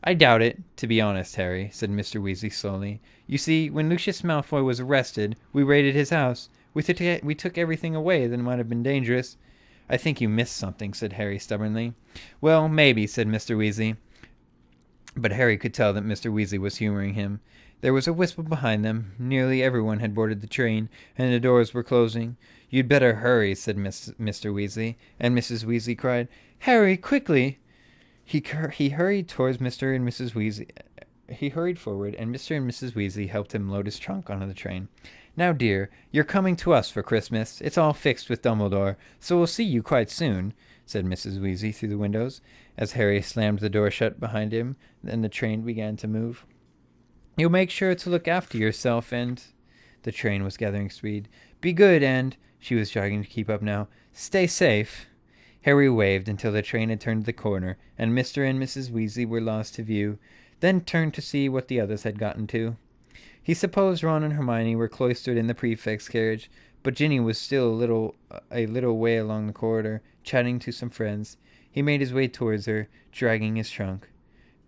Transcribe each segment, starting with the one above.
"I doubt it, to be honest, Harry," said Mr. Weasley slowly. "You see, when Lucius Malfoy was arrested, we raided his house. We took everything away that might have been dangerous." "I think you missed something," said Harry stubbornly. "Well, maybe," said Mr. Weasley. But Harry could tell that Mr. Weasley was humoring him. There was a whistle behind them. Nearly everyone had boarded the train, and the doors were closing. "You'd better hurry," said Mr. Weasley, and Mrs. Weasley cried, "Harry, quickly!" He hurried towards Mr. and Mrs. Weasley. He hurried forward, and Mr. and Mrs. Weasley helped him load his trunk onto the train. "Now, dear, you're coming to us for Christmas. It's all fixed with Dumbledore, so we'll see you quite soon," said Mrs. Weasley through the windows, as Harry slammed the door shut behind him, and the train began to move. "You'll make sure to look after yourself, and—" The train was gathering speed. "Be good, and—" She was jogging to keep up now. "Stay safe." Harry waved until the train had turned the corner, and Mr. and Mrs. Weasley were lost to view, then turned to see what the others had gotten to. He supposed Ron and Hermione were cloistered in the prefect's carriage, but Ginny was still a little way along the corridor, chatting to some friends. He made his way towards her, dragging his trunk.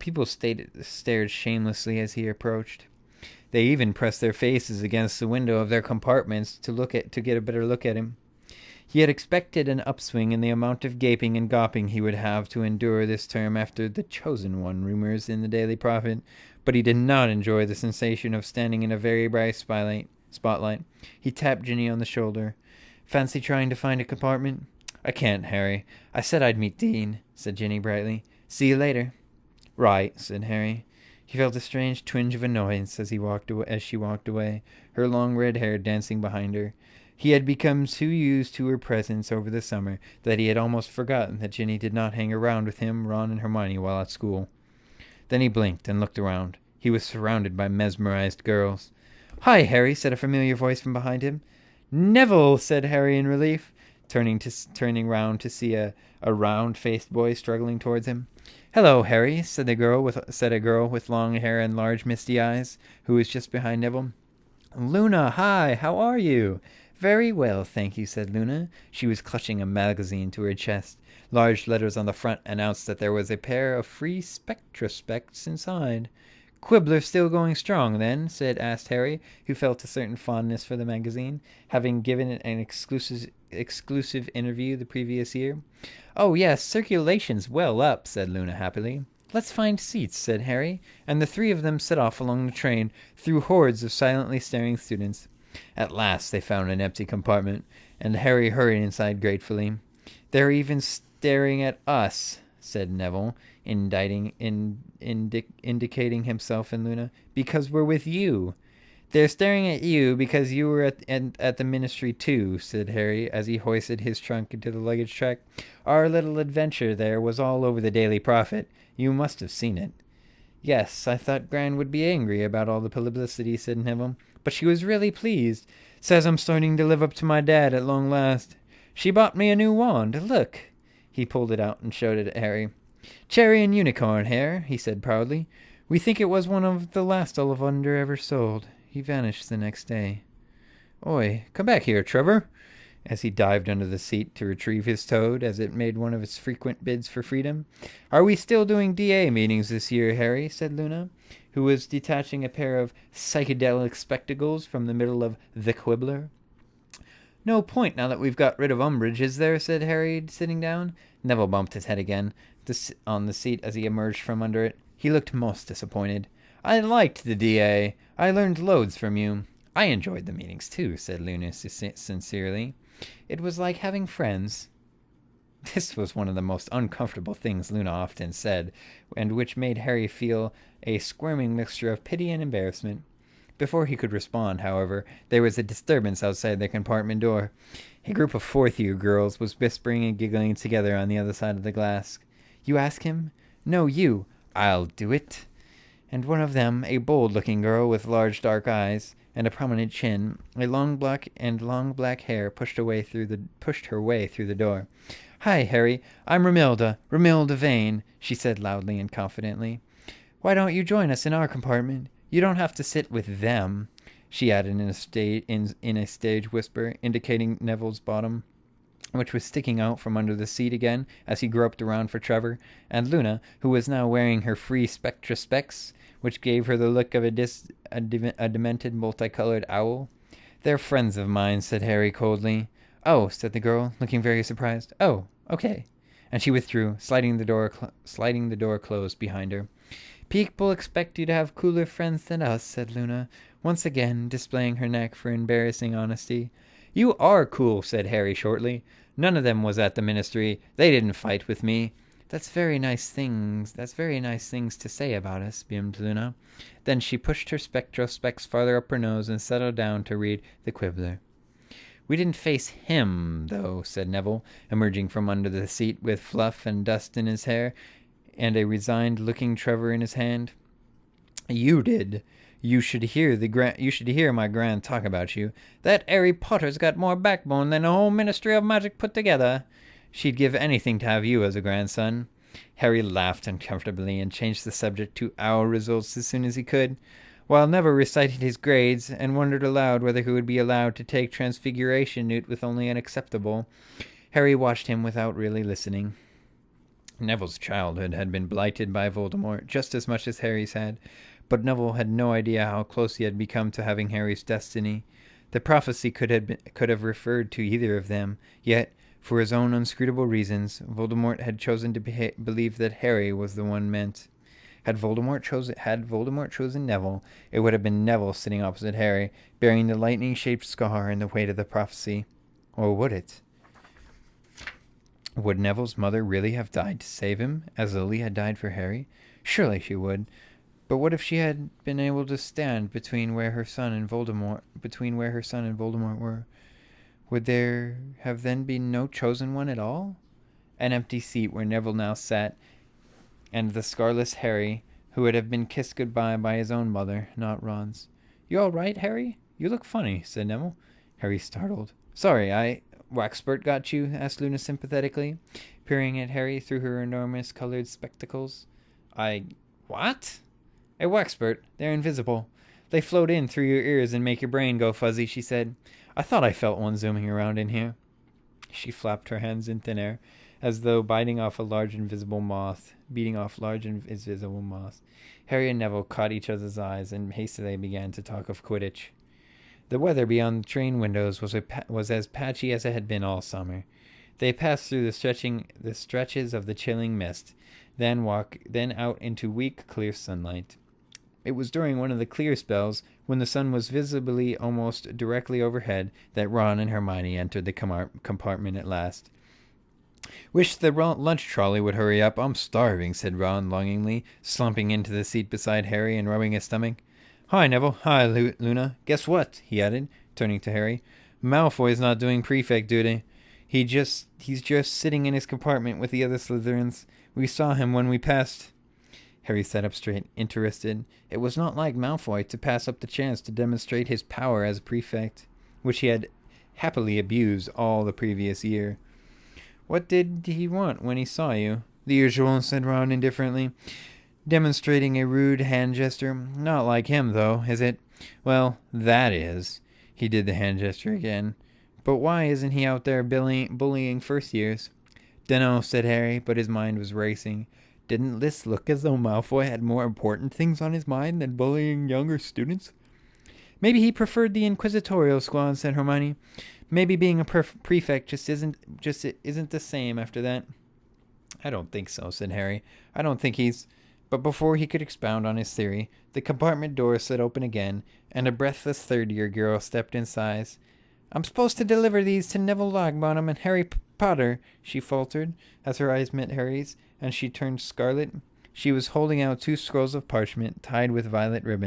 People stared shamelessly as he approached. They even pressed their faces against the window of their compartments to get a better look at him. He had expected an upswing in the amount of gaping and gawping he would have to endure this term after the Chosen One rumors in the Daily Prophet, but he did not enjoy the sensation of standing in a very bright spotlight. He tapped Ginny on the shoulder. "Fancy trying to find a compartment?" "I can't, Harry. I said I'd meet Dean," said Ginny brightly. "See you later." "Right," said Harry. He felt a strange twinge of annoyance as she walked away, her long red hair dancing behind her. He had become too used to her presence over the summer that he had almost forgotten that Ginny did not hang around with him, Ron, and Hermione while at school. Then he blinked and looked around. He was surrounded by mesmerized girls. "Hi, Harry," said a familiar voice from behind him. "Neville," said Harry in relief, turning round to see a round-faced boy struggling towards him. "Hello, Harry," said a girl with long hair and large misty eyes, who was just behind Neville. "Luna, hi, how are you?" "Very well, thank you," said Luna. She was clutching a magazine to her chest. Large letters on the front announced that there was a pair of free spectrospecs inside. "Quibbler still going strong, then?" asked Harry, who felt a certain fondness for the magazine, having given it an exclusive interview the previous year. "Oh, yes, circulation's well up," said Luna happily. "Let's find seats," said Harry, and the three of them set off along the train, through hordes of silently staring students. At last they found an empty compartment, and Harry hurried inside gratefully. "They're even staring at us," said Neville, indicating himself and Luna, "because we're with you." "They're staring at you because you were at the ministry too," said Harry, as he hoisted his trunk into the luggage track. "Our little adventure there was all over the Daily Prophet. You must have seen it." "Yes, I thought Gran would be angry about all the publicity," said Neville, "but she was really pleased. Says I'm starting to live up to my dad at long last. She bought me a new wand. Look." He pulled it out and showed it at Harry. "Cherry and unicorn hair," he said proudly. "We think it was one of the last Ollivander ever sold. He vanished the next day." "Oi, come back here, Trevor," as he dived under the seat to retrieve his toad as it made one of its frequent bids for freedom. "Are we still doing DA meetings this year, Harry?" said Luna, who was detaching a pair of psychedelic spectacles from the middle of the Quibbler. "No point now that we've got rid of Umbridge, is there?" said Harry, sitting down. Neville bumped his head again on the seat as he emerged from under it. He looked most disappointed. "I liked the DA. I learned loads from you." "I enjoyed the meetings too," said Luna sincerely. "It was like having friends." This was one of the most uncomfortable things Luna often said, and which made Harry feel a squirming mixture of pity and embarrassment. Before he could respond, however, there was a disturbance outside the compartment door. A group of fourth-year girls was whispering and giggling together on the other side of the glass. "You ask him?" "No, you." "I'll do it." And one of them, a bold-looking girl with large dark eyes and a prominent chin, a long black hair, pushed her way through the door. "Hi, Harry. I'm Romilda Vane," she said loudly and confidently. "Why don't you join us in our compartment? You don't have to sit with them," she added in a stage whisper, indicating Neville's bottom. which was sticking out from under the seat again as he groped around for Trevor, and Luna, who was now wearing her free Spectra specs, which gave her the look of a demented multicolored owl. "They're friends of mine," said Harry coldly. "Oh," said the girl, looking very surprised. "Oh, okay." And she withdrew, sliding the door closed behind her. "People expect you to have cooler friends than us," said Luna, once again displaying her knack for embarrassing honesty. "You are cool," said Harry shortly. "None of them was at the ministry. They didn't fight with me." That's very nice things to say about us," beamed Luna. Then she pushed her spectro specs farther up her nose and settled down to read The Quibbler. "We didn't face him, though," said Neville, emerging from under the seat with fluff and dust in his hair and a resigned-looking Trevor in his hand. "You did. You should hear my grand talk about you. That Harry Potter's got more backbone than the whole Ministry of Magic put together. She'd give anything to have you as a grandson." Harry laughed uncomfortably and changed the subject to owl results as soon as he could, while Neville recited his grades and wondered aloud whether he would be allowed to take Transfiguration Newt with only an acceptable. Harry watched him without really listening. Neville's childhood had been blighted by Voldemort just as much as Harry's had, but Neville had no idea how close he had become to having Harry's destiny. The prophecy could have referred to either of them, yet, for his own inscrutable reasons, Voldemort had chosen to believe that Harry was the one meant. Had Voldemort chosen Neville, it would have been Neville sitting opposite Harry, bearing the lightning-shaped scar and the weight of the prophecy. Or would it? Would Neville's mother really have died to save him, as Lily had died for Harry? Surely she would. But what if she had been able to stand between where her son and Voldemort were? Would there have then been no chosen one at all? An empty seat where Neville now sat, and the scarless Harry, who would have been kissed goodbye by his own mother, not Ron's. "You all right, Harry? You look funny," said Neville. Harry startled. "Sorry, Waxpert got you?" asked Luna sympathetically, peering at Harry through her enormous colored spectacles. What? "A Waxpert. They're invisible. They float in through your ears and make your brain go fuzzy," she said. "I thought I felt one zooming around in here." She flapped her hands in thin air, as though beating off large invisible moth. Harry and Neville caught each other's eyes and hastily began to talk of Quidditch. The weather beyond the train windows was as patchy as it had been all summer. They passed through the stretches of the chilling mist, then out into weak, clear sunlight. It was during one of the clear spells, when the sun was visibly almost directly overhead, that Ron and Hermione entered the compartment at last. "Wish the lunch trolley would hurry up. I'm starving," said Ron longingly, slumping into the seat beside Harry and rubbing his stomach. "Hi, Neville. Hi, Luna. Guess what?" he added, turning to Harry. "Malfoy's not doing prefect duty. He's just sitting in his compartment with the other Slytherins. We saw him when we passed." Harry sat up straight, interested. It was not like Malfoy to pass up the chance to demonstrate his power as a prefect, which he had happily abused all the previous year. "What did he want when he saw you?" "The usual," said Ron indifferently, demonstrating a rude hand gesture. "Not like him, though, is it?" "Well, that is." He did the hand gesture again. "But why isn't he out there bullying first years?" "Dunno," said Harry, but his mind was racing. Didn't this look as though Malfoy had more important things on his mind than bullying younger students? "Maybe he preferred the Inquisitorial squad," said Hermione. "Maybe being a prefect just isn't the same after that." "I don't think so," said Harry. "I don't think he's—" But before he could expound on his theory, the compartment door slid open again, and a breathless third-year girl stepped inside. "I'm supposed to deliver these to Neville Longbottom and Harry Potter," she faltered, as her eyes met Harry's, and she turned scarlet. She was holding out 2 scrolls of parchment tied with violet ribbon.